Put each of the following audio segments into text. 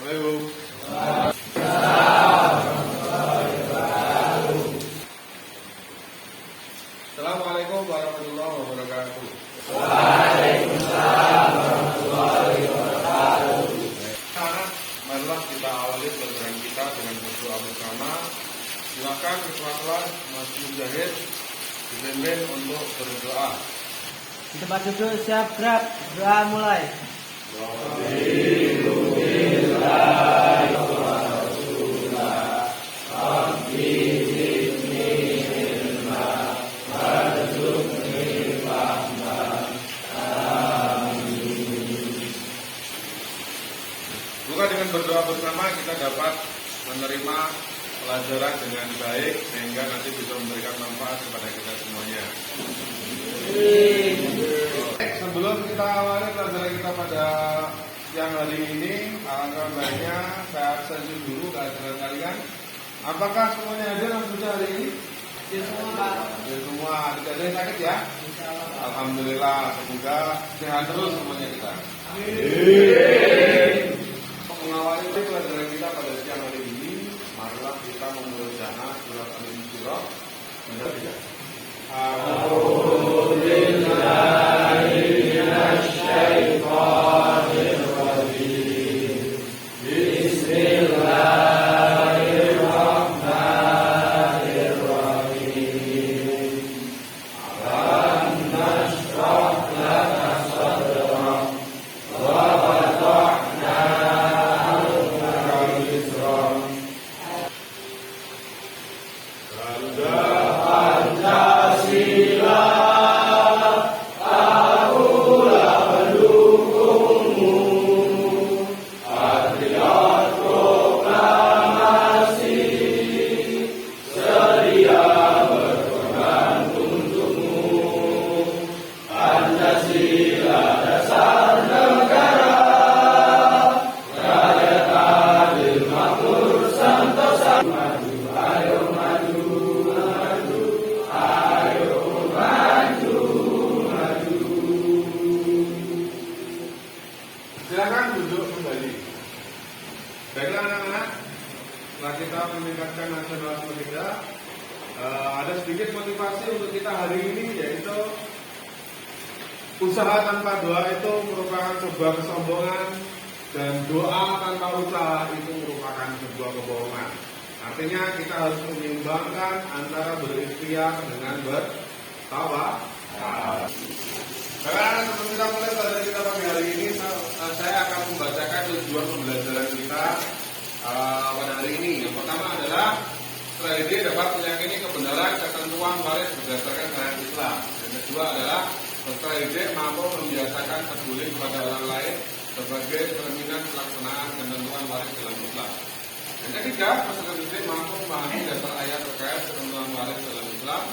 Ayo. Assalamualaikum warahmatullahi wabarakatuh. Waalaikumsalam warahmatullahi wabarakatuh. Marilah kita awali pelajaran kita dengan berdoa bersama. Silakan ketua Mas Mujahid dipimpin untuk berdoa. Di tempat duduk siap gerak, doa mulai. Semoga dengan berdoa bersama kita dapat menerima pelajaran dengan baik sehingga nanti bisa memberikan manfaat kepada kita semuanya. Sebelum kita awali pelajaran kita pada siang hari ini, alangkah baiknya saya absensi dulu kehadiran kalian. Apakah semuanya hadir yang sudah hari ini? Ya semua. Ya semua, tidak ada yang sakit ya? Alhamdulillah, semoga sehat terus semuanya kita. Mengawali pelajaran kita pada siang hari ini, marilah kita membaca surat Al-Insyirah. Benar tidak? Silakan duduk kembali. Baiklah anak-anak, setelah kita meningkatkan nasionalisme kita, ada sedikit motivasi untuk kita hari ini, yaitu usaha tanpa doa itu merupakan sebuah kesombongan dan doa tanpa usaha itu merupakan sebuah kebohongan. Artinya kita harus menyeimbangkan antara berikhtiar dengan bertawa. Sekarang sebelum kita mulai pelajaran kita pagi hari ini, saya akan membacakan tujuan pembelajaran kita pada hari ini. Yang pertama adalah setelah ini dapat meyakini kebenaran ketentuan waris berdasarkan syariat Islam. Yang kedua adalah peserta didik mampu membiasakan peduli kepada orang lain sebagai cerminan pelaksanaan ketentuan waris dalam Islam. Yang ketiga, peserta didik mampu memahami dasar ayat terkait ketentuan waris dalam Islam.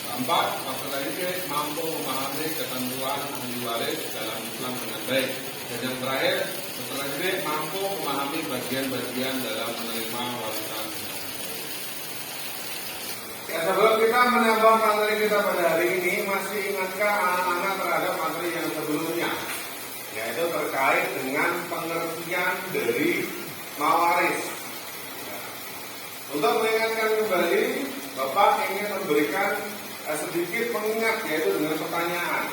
Keempat, peserta didik mampu memahami ketentuan ahli waris dalam Islam dengan baik. Dan yang terakhir, peserta didik mampu memahami bagian-bagian dalam menerima warisan. Ya, sebelum kita menambah materi kita pada hari ini, masih ingatkah anak-anak terhadap materi yang sebelumnya? Yaitu terkait dengan pengertian dari mawaris. Untuk mengingatkan kembali, Bapak ingin memberikan sedikit pengingat, yaitu dengan pertanyaan.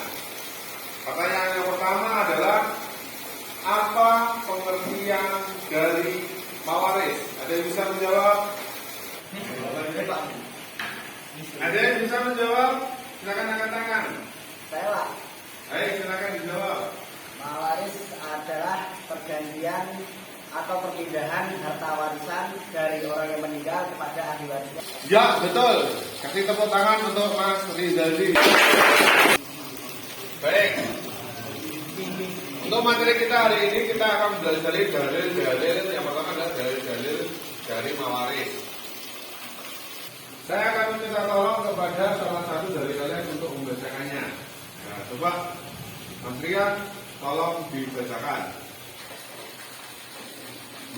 Pertanyaan yang pertama adalah, apa pengertian dari mawaris? Ada yang bisa menjawab? Ada yang bisa menjawab? Silakan angkat tangan. Saya lah. Baik, silakan dijawab. Mawaris adalah pergantian atau perpindahan harta warisan dari orang yang meninggal kepada ahli warisnya. Ya, betul. Kasih tepuk tangan untuk Mas Rizali. Baik. Untuk materi kita hari ini kita akan belajar dalil-dalil. Yang pertama adalah dalil-dalil dari mawaris. Saya akan meminta tolong kepada salah satu dari kalian untuk membacakannya. Nah, coba Mas Rian, tolong dibacakan.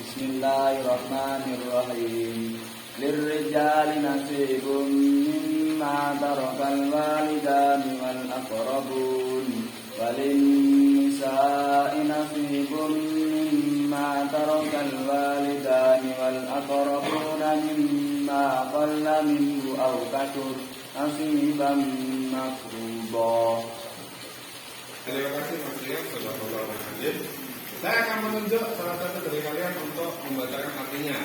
Bismillahirrahmanirrahim. Lirrijali nasibun mimma tarakal walidani wal aqrabun walin nisa'i nasibun mimma ترك الوالدان والأقربون مما قل منه أو كثر نصيبا مفروضا. Terima kasih Mas Rian, Jazakallahu khairan. Saya akan menunjuk salah satu dari kalian untuk membacakan artinya.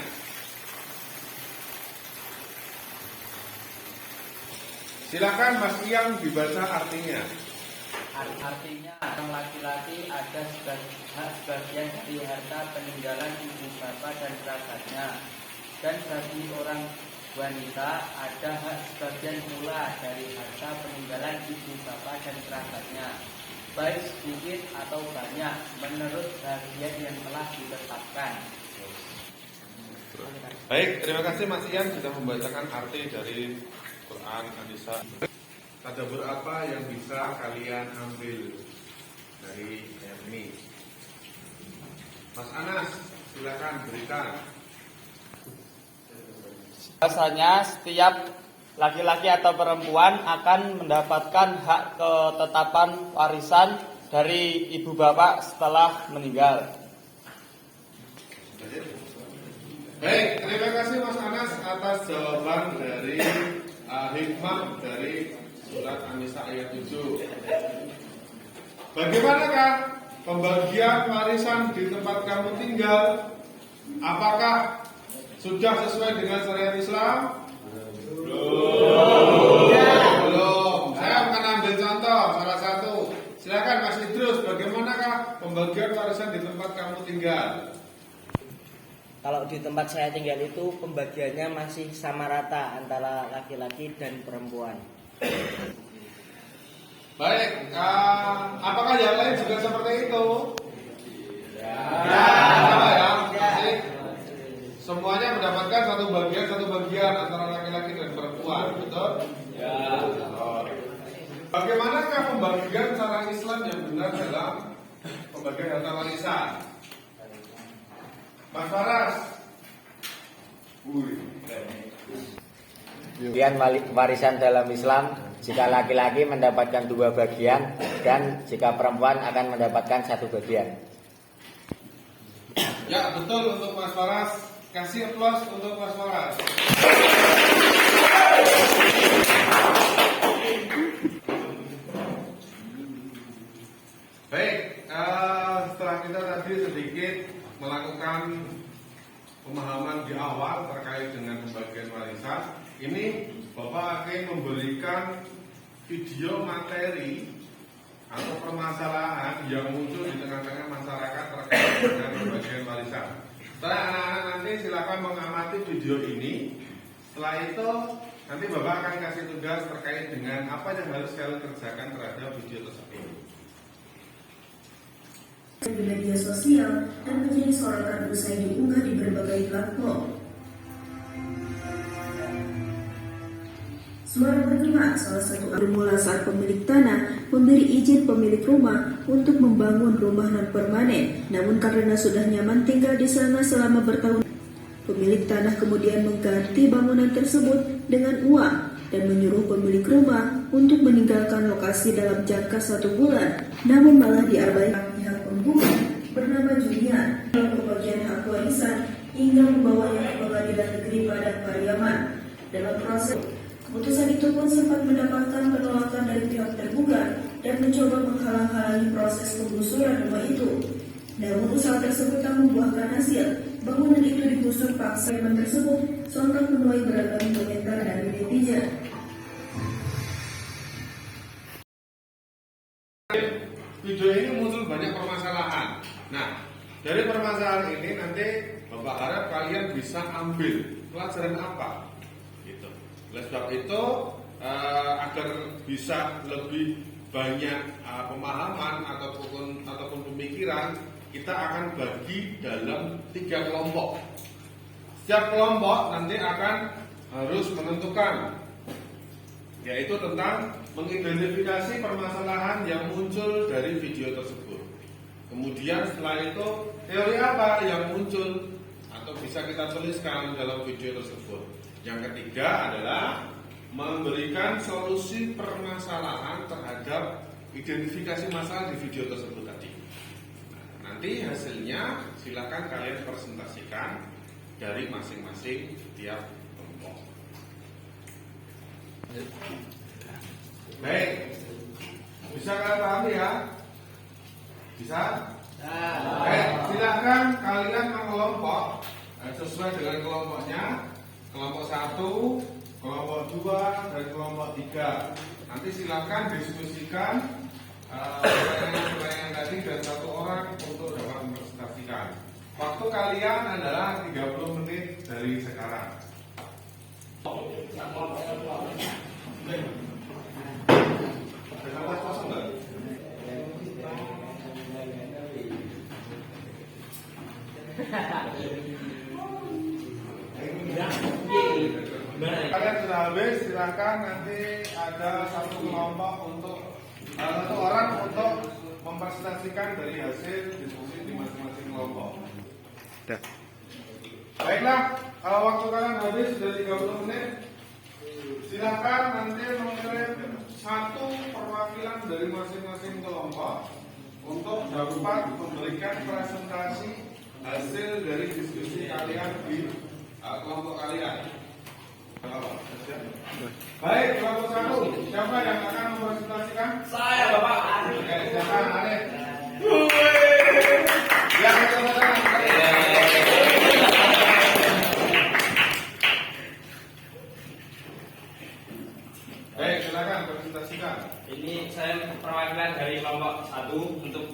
Silakan Mas Ian dibaca artinya. Artinya orang laki-laki ada hak sebagian dari harta peninggalan ibu bapak dan kerabatnya, dan bagi orang wanita ada hak sebagian pula dari harta peninggalan ibu bapak dan kerabatnya, baik sedikit atau banyak menurut bagian yang telah ditetapkan. Baik, terima kasih Mas Ian sudah membacakan arti dari Quran An-Nisa. Tadabbur apa yang bisa kalian ambil dari ayat ini? Mas Anas, silakan berikan. Biasanya setiap laki-laki atau perempuan akan mendapatkan hak ketetapan warisan dari ibu bapak setelah meninggal. Baik, terima kasih Mas Anas atas jawaban dari hikmah dari surat An-Nisa ayat 7. Bagaimanakah pembagian warisan di tempat kamu tinggal? Apakah sudah sesuai dengan syariat Islam? Belum. Saya akan ambil contoh salah satu. Silakan Mas Idrus, bagaimanakah pembagian warisan di tempat kamu tinggal? Kalau di tempat saya tinggal itu pembagiannya masih sama rata antara laki-laki dan perempuan. Baik, apakah yang lain juga seperti itu? Ya, sama ya. Masih semuanya mendapatkan satu bagian antara laki-laki dan perempuan, betul? Ya. Bagaimanakah pembagian cara Islam yang benar dalam pembagian harta warisan? Mas Faras. Bagian warisan dalam Islam, jika laki-laki mendapatkan 2 bagian dan jika perempuan akan mendapatkan 1 bagian. Ya, betul untuk Mas Faras. Kasih aplaus untuk Mas Faras. Baik, setelah kita tadi sedikit melakukan pemahaman di awal terkait dengan pembagian warisan, ini Bapak akan memberikan video materi atau permasalahan yang muncul di tengah-tengah masyarakat terkait dengan pembagian warisan. Setelah anak-anak nanti silakan mengamati video ini. Setelah itu nanti Bapak akan kasih tugas terkait dengan apa yang harus kalian kerjakan terhadap video tersebut. Di media sosial dan menjadi sorotan usai diunggah di berbagai platform. Suara bergema, salah satu bermula saat pemilik tanah memberi izin pemilik rumah untuk membangun rumah non-permanen. Namun karena sudah nyaman tinggal di sana selama bertahun, pemilik tanah kemudian mengganti bangunan tersebut dengan uang dan menyuruh pemilik rumah untuk meninggalkan lokasi dalam jangka 1 bulan. Namun malah diabaikan pihak penggugat bernama Julian dalam pembagian hak warisan hingga membawanya ke Pengadilan Negeri Padang Pariaman. Dalam proses keputusan itu pun sempat mendapatkan penolakan dari pihak tergugat dan mencoba menghalang-halangi proses penggusuran rumah itu. Namun usaha tersebut tak membuahkan hasil. Bangunan itu digusur paksa. Teman tersebut sontak menuai beragam komentar dari netizen. Video ini muncul banyak permasalahan. Nah, dari permasalahan ini nanti Bapak harap kalian bisa ambil pelajaran apa? Gitu. Oleh sebab itu, agar bisa lebih banyak pemahaman ataupun pemikiran, kita akan bagi dalam 3 kelompok. Setiap kelompok nanti akan harus menentukan, yaitu tentang mengidentifikasi permasalahan yang muncul dari video tersebut. Kemudian setelah itu teori apa yang muncul atau bisa kita tuliskan dalam video tersebut. Yang ketiga adalah memberikan solusi permasalahan terhadap identifikasi masalah di video tersebut tadi. Nah, Nanti hasilnya silakan kalian presentasikan dari masing-masing tiap kelompok. Baik, bisa kalian pahami ya? Bisa? Baik, silakan kalian mengelompok sesuai dengan kelompoknya. Kelompok 1, kelompok 2, dan kelompok 3. Nanti silakan diskusikan pertanyaan tadi dan satu orang untuk dapat mempresentasikan. Waktu kalian adalah 30 menit dari sekarang. Ada kertas kosong nggak? Kalian sudah habis, silakan nanti ada satu kelompok untuk satu orang untuk mempresentasikan dari hasil diskusi di masing-masing kelompok. Baiklah, waktu kalian habis sudah 30 menit. Silakan nanti mengirim satu perwakilan dari masing-masing kelompok untuk dapat memberikan presentasi hasil dari diskusi kalian di kelompok kalian. Baik, kelompok 1, siapa yang akan mempresentasikan? Saya, Bapak. Oke, silakan, Arif. Yang silakan. Baik, silakan presentasikan. Ini saya perwakilan dari kelompok 1 untuk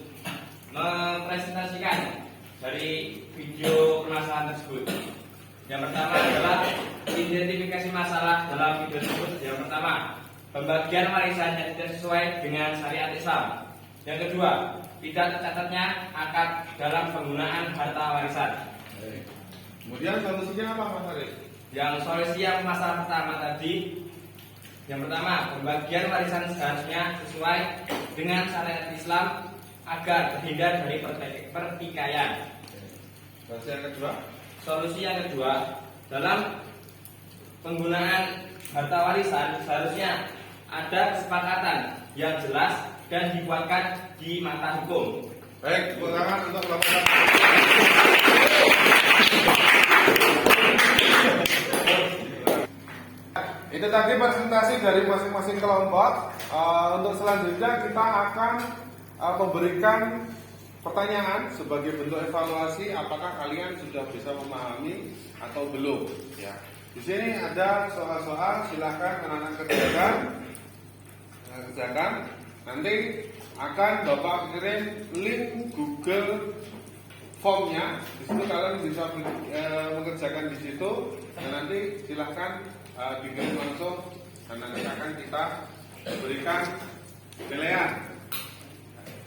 mempresentasikan dari video permasalahan tersebut. Yang pertama adalah identifikasi masalah dalam video tersebut. Yang pertama, pembagian warisan yang tidak sesuai dengan syariat Islam. Yang kedua, tidak tercatatnya akad dalam penggunaan harta warisan. Kemudian solusinya apa, Mas Arif? Yang solusi yang masalah pertama tadi, yang pertama, pembagian warisan seharusnya sesuai dengan syariat Islam agar terhindar dari pertikaian. Solusi yang kedua? Solusi yang kedua, dalam penggunaan harta warisan seharusnya ada kesepakatan yang jelas dan dibuatkan di mata hukum. Baik, tepuk tangan untuk kelompok. Itu tadi presentasi dari masing-masing kelompok. Untuk selanjutnya kita akan memberikan pertanyaan sebagai bentuk evaluasi apakah kalian sudah bisa memahami atau belum. Ya. Di sini ada soal-soal, silakan anak-anak kerjakan. Nanti akan Bapak kirim link Google Formnya. Di situ kalian bisa mengerjakan di situ dan nanti silakan dikirim langsung dan nanti akan kita berikan penilaian.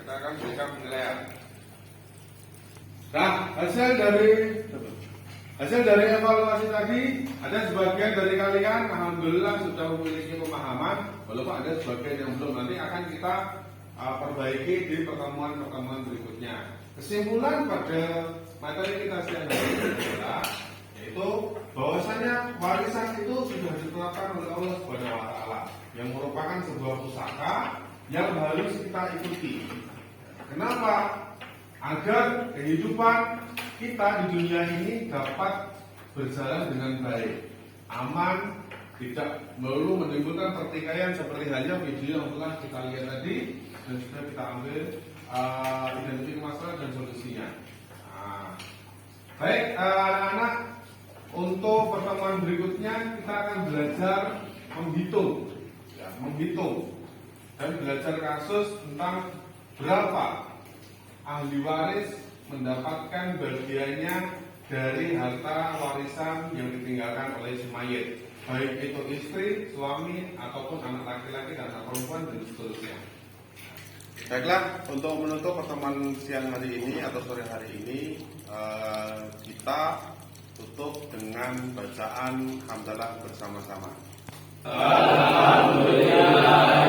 Kita akan berikan penilaian. Nah, hasil dari evaluasi tadi ada sebagian dari kalian alhamdulillah sudah memiliki pemahaman, walaupun ada sebagian yang belum. Nanti akan kita perbaiki di pertemuan-pertemuan berikutnya. Kesimpulan pada materi kita siang hari ini adalah yaitu bahwasanya warisan itu sudah ditetapkan oleh Allah Subhanahu wa taala yang merupakan sebuah pusaka yang harus kita ikuti. Kenapa? Agar kehidupan kita di dunia ini dapat berjalan dengan baik, aman, tidak melulu menimbulkan pertikaian seperti halnya video yang telah kita lihat tadi dan sudah kita ambil identifikasi masalah dan solusinya. Baik, anak-anak, untuk pertemuan berikutnya kita akan belajar menghitung dan belajar kasus tentang berapa ahli waris mendapatkan bagiannya dari harta warisan yang ditinggalkan oleh si mayit, baik itu istri, suami, ataupun anak laki-laki dan anak perempuan dan seterusnya. Baiklah, untuk menutup pertemuan siang hari ini atau sore hari ini, kita tutup dengan bacaan hamdalah bersama-sama. Alhamdulillah.